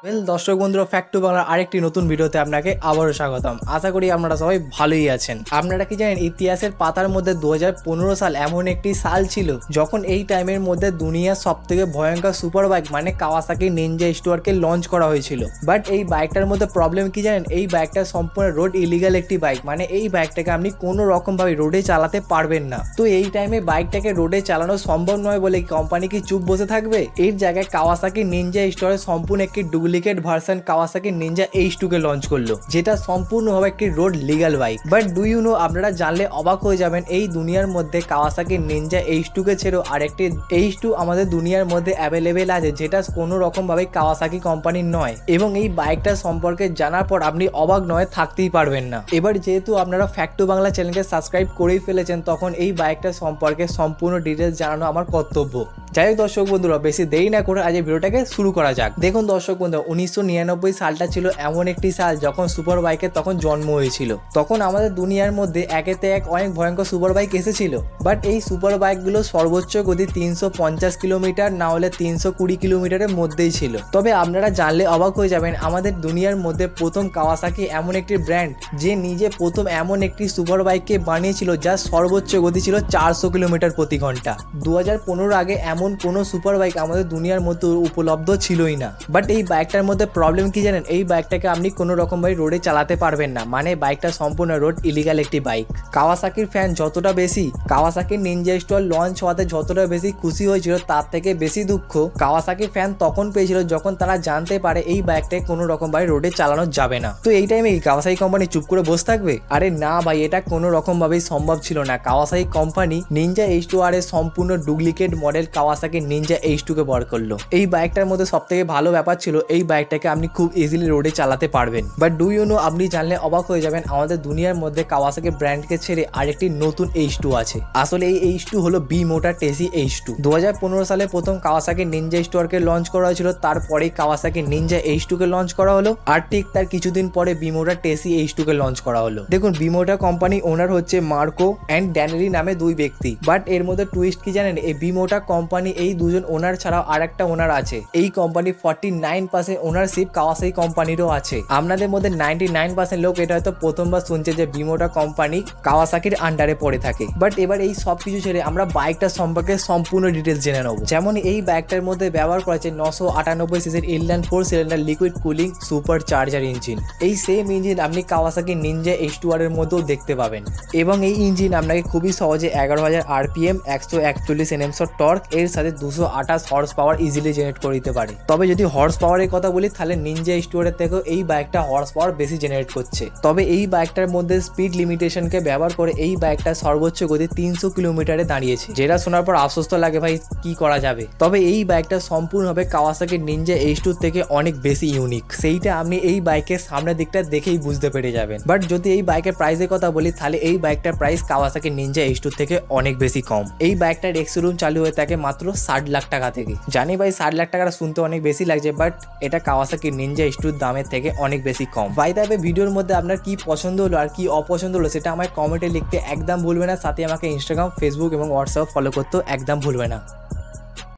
দর্শক বন্ধুরা fact two বাংলার আরেকটি নতুন ভিডিওতে আপনাকে আবারও স্বাগতম। আশা করি আপনারা সবাই ভালোই আছেন। আপনারা কি জানেন ইতিহাসের পাতার মধ্যে 2015 সাল এমন একটি সাল ছিল যখন এই টাইমের মধ্যে দুনিয়ার সবথেকে ভয়ঙ্কর সুপার বাইক মানে কাওয়াসাকি নিনজা স্টুয়ার্টকে লঞ্চ করা হয়েছিল। বাট এই বাইকটার মধ্যে প্রবলেম কি জানেন, এই বাইকটা সম্পূর্ণ রোড ইলিগাল একটি বাইক, মানে এই বাইকটাকে আপনি কোনো রকম ভাবে রোডে চালাতে পারবেন না। তো এই টাইমে বাইকটাকে রোডে চালানো সম্ভব নয় বলে কোম্পানি কি চুপ বসে থাকবে? এর জায়গায় কাওয়াসাকি নিনজা স্টুয়ার্ট সম্পূর্ণ একটি duplicate version Kawasaki Ninja H2 কে লঞ্চ করলো, যেটা সম্পূর্ণভাবে একটি road legal bike. But do you know, আপনারা জানলে অবাক হয়ে যাবেন, এই দুনিয়ার মধ্যে কাওয়াসাকি নিনজা H2 কে ছেড়েও আরেকটি H2 আমাদের দুনিয়ার মধ্যে অ্যাভেলেবেল আছে, যেটা কোনো রকম ভাবে কাওয়াসাকি কোম্পানির নয়। এবং এই বাইকটা সম্পর্কে জানার পর আপনি অবাক নয় থাকতেই পারবেন না। এবার যেহেতু আপনারা ফ্যাক্ট টু বাংলা চ্যানেলকে সাবস্ক্রাইব করেই ফেলেছেন, তখন এই বাইকটা সম্পর্কে সম্পূর্ণ ডিটেলস জানানো আমার কর্তব্য। যাই হোক দর্শক বন্ধুরা, বেশি দেরি না করে আজ এই ভিডিওটাকে শুরু করা যাক। দেখুন দর্শক বন্ধুরা, 1999 সালটা ছিল এমন একটি সাল যখন সুপার বাইকের তখন জন্ম হয়েছিল। তখন আমাদের দুনিয়ার মধ্যে একেতে এক অনেক ভয়ঙ্কর সুপার বাইক এসেছিল। বাট এই সুপার বাইকগুলো সর্বোচ্চ গতি 350 কিলোমিটার না হলে 320 কিলোমিটারের মধ্যেই ছিল। তবে আপনারা জানলে অবাক হয়ে যাবেন, আমাদের দুনিয়ার মধ্যে প্রথম কাওয়াসাকি এমন একটি ব্র্যান্ড যে নিজে প্রথম এমন একটি সুপার বাইককে বানিয়েছিল যার সর্বোচ্চ গতি ছিল 400 কিলোমিটার প্রতি ঘন্টা। 2015 আগে এমন কোনো সুপার বাইক আমাদের দুনিয়ার মধ্যে উপলব্ধ ছিলই না। বাট এই বাইকটার মধ্যে প্রবলেম কি জানেন, এই বাইকটাকে আপনি কোনো রকম ভাবে রোডে চালাতে পারবেন না, মানে বাইকটা সম্পূর্ণ রোড ইলিগাল একটি বাইক। কাওয়াসাকির ফ্যান যতটা বেশি কাওয়াসাকি নিনজা স্টুয়ার্ট লঞ্চ হওয়াতে যতটা বেশি খুশি হয়েছিল, তার থেকে বেশি দুঃখ কাওয়াসাকি ফ্যান তখন পেয়েছিল যখন তারা জানতে পারে এই বাইকটাকে কোনো রকম ভাবে রোডে চালানো যাবে না। তো এই টাইমে কাওয়াসাকি কোম্পানি চুপ করে বসে থাকবে? আরে না ভাই, এটা কোনো রকম ভাবেই সম্ভব ছিল না। কাওয়াসাকি কোম্পানি নিনজা H2R এর সম্পূর্ণ duplicate model Kawasaki Ninja H2 কে বার করলো। এই বাইকটার মধ্যে সব থেকে ভালো ব্যাপার ছিল এই বাইকটাকে আপনি খুব ইজিলি রোডে চালাতে পারবেন। বাট ডু ইউ নো, আপনি জানলে অবাক হয়ে যাবেন, আমাদের দুনিয়ার মধ্যে কাওয়াসাকি ব্র্যান্ডকে ছেড়ে আরেকটি নতুন H2 আছে। আসলে এই H2 হলো বি মোটর টেসি H2। 2015 সালে প্রথম কাওয়াসাকি নিনজা স্টুয়ার্ট কে লঞ্চ করা হয়েছিল, তারপরেই কাওয়াসাকি নিনজা H2 কে লঞ্চ করা হলো, আর ঠিক তার কিছুদিন পরে বি মোটর টেসি H2 কে লঞ্চ করা হলো। দেখুন, বি মোটর কোম্পানি ওনার হচ্ছে মার্কো অ্যান্ড ড্যানেলি নামে দুই ব্যক্তি। বাট এর মধ্যে টুইস্ট কি জানেন, এই বি মোটর কোম্পানি এই দুজন ওনার ছাড়াও আরেকটা ওনার আছে। এই কোম্পানি 49% ওনারশিপ কাওয়াসাকি কোম্পানিরও আছে। আপনাদের মধ্যে 99% লোক এটা হয়তো প্রথমবার শুনছে যে বি মোটর কোম্পানি কাওয়াসাকির আন্ডারে পড়ে থাকে। বাট এবার এই সব কিছু ছেড়ে আমরা বাইকটা সম্পর্কে সম্পূর্ণ ডিটেলস জেনে নেব। যেমন এই বাইকটার মধ্যে ব্যবহার করা হচ্ছে 998 সিসির inline 4 cylinder liquid cooling super charger engine. এই সেম ইঞ্জিন আপনি কাওয়াসাকি নিনজা H2R এর মধ্যেও দেখতে পাবেন। এবং এই ইঞ্জিন আপনাকে খুবই সহজে 11,000 RPM 141 Nm টর্ক এর সাথে 228 হর্স পাওয়ার ইজিলি জেনারেট করে দিতে পারে। তবে যদি হর্স পাওয়ারের কথা বলি, তাহলে নিনজা H2R এর থেকেও এই বাইকটা হর্স পাওয়ার বেশি জেনারেট করছে। তবে এই বাইকটার মধ্যে স্পিড লিমিটেশনকে ব্যবহার করে এই বাইকটা সর্বোচ্চ গতি 300 কিলোমিটারে দাঁড়িয়েছে, যেটা শোনার পর আশ্বস্ত লাগে ভাই কি করা যাবে। তবে এই বাইকটা সম্পূর্ণভাবে কাওয়াসাকি নিনজা H2 থেকে অনেক বেশি ইউনিক, সেইটা আপনি এই বাইকের সামনের দিকটা দেখেই বুঝতে পেরে যাবেন। বাট যদি এই বাইকের প্রাইসের কথা বলি, তাহলে এই বাইকটার প্রাইস কাওয়াসাকি নিনজা H2 থেকে অনেক বেশি কম। এই বাইকটার এক্স-শোরুম চালু হয়ে থাকে মাত্র 60 লাখ টাকা থেকে। জানি ভাই 60 লাখ টাকাটা শুনতে অনেক বেশি লাগছে, বাট এটা কাওয়াসাকি নিনজা H2 দামের থেকে অনেক বেশি কম। ভাই তবে ভিডিওর মধ্যে আপনার কি পছন্দ হলো আর কি অপছন্দ হলো সেটা আমায় কমেন্টে লিখতে একদম ভুলবে না। সাথে আমাকে ইনস্টাগ্রাম, ফেসবুক এবং হোয়াটসঅ্যাপ ফলো করতেও একদম ভুলবে না।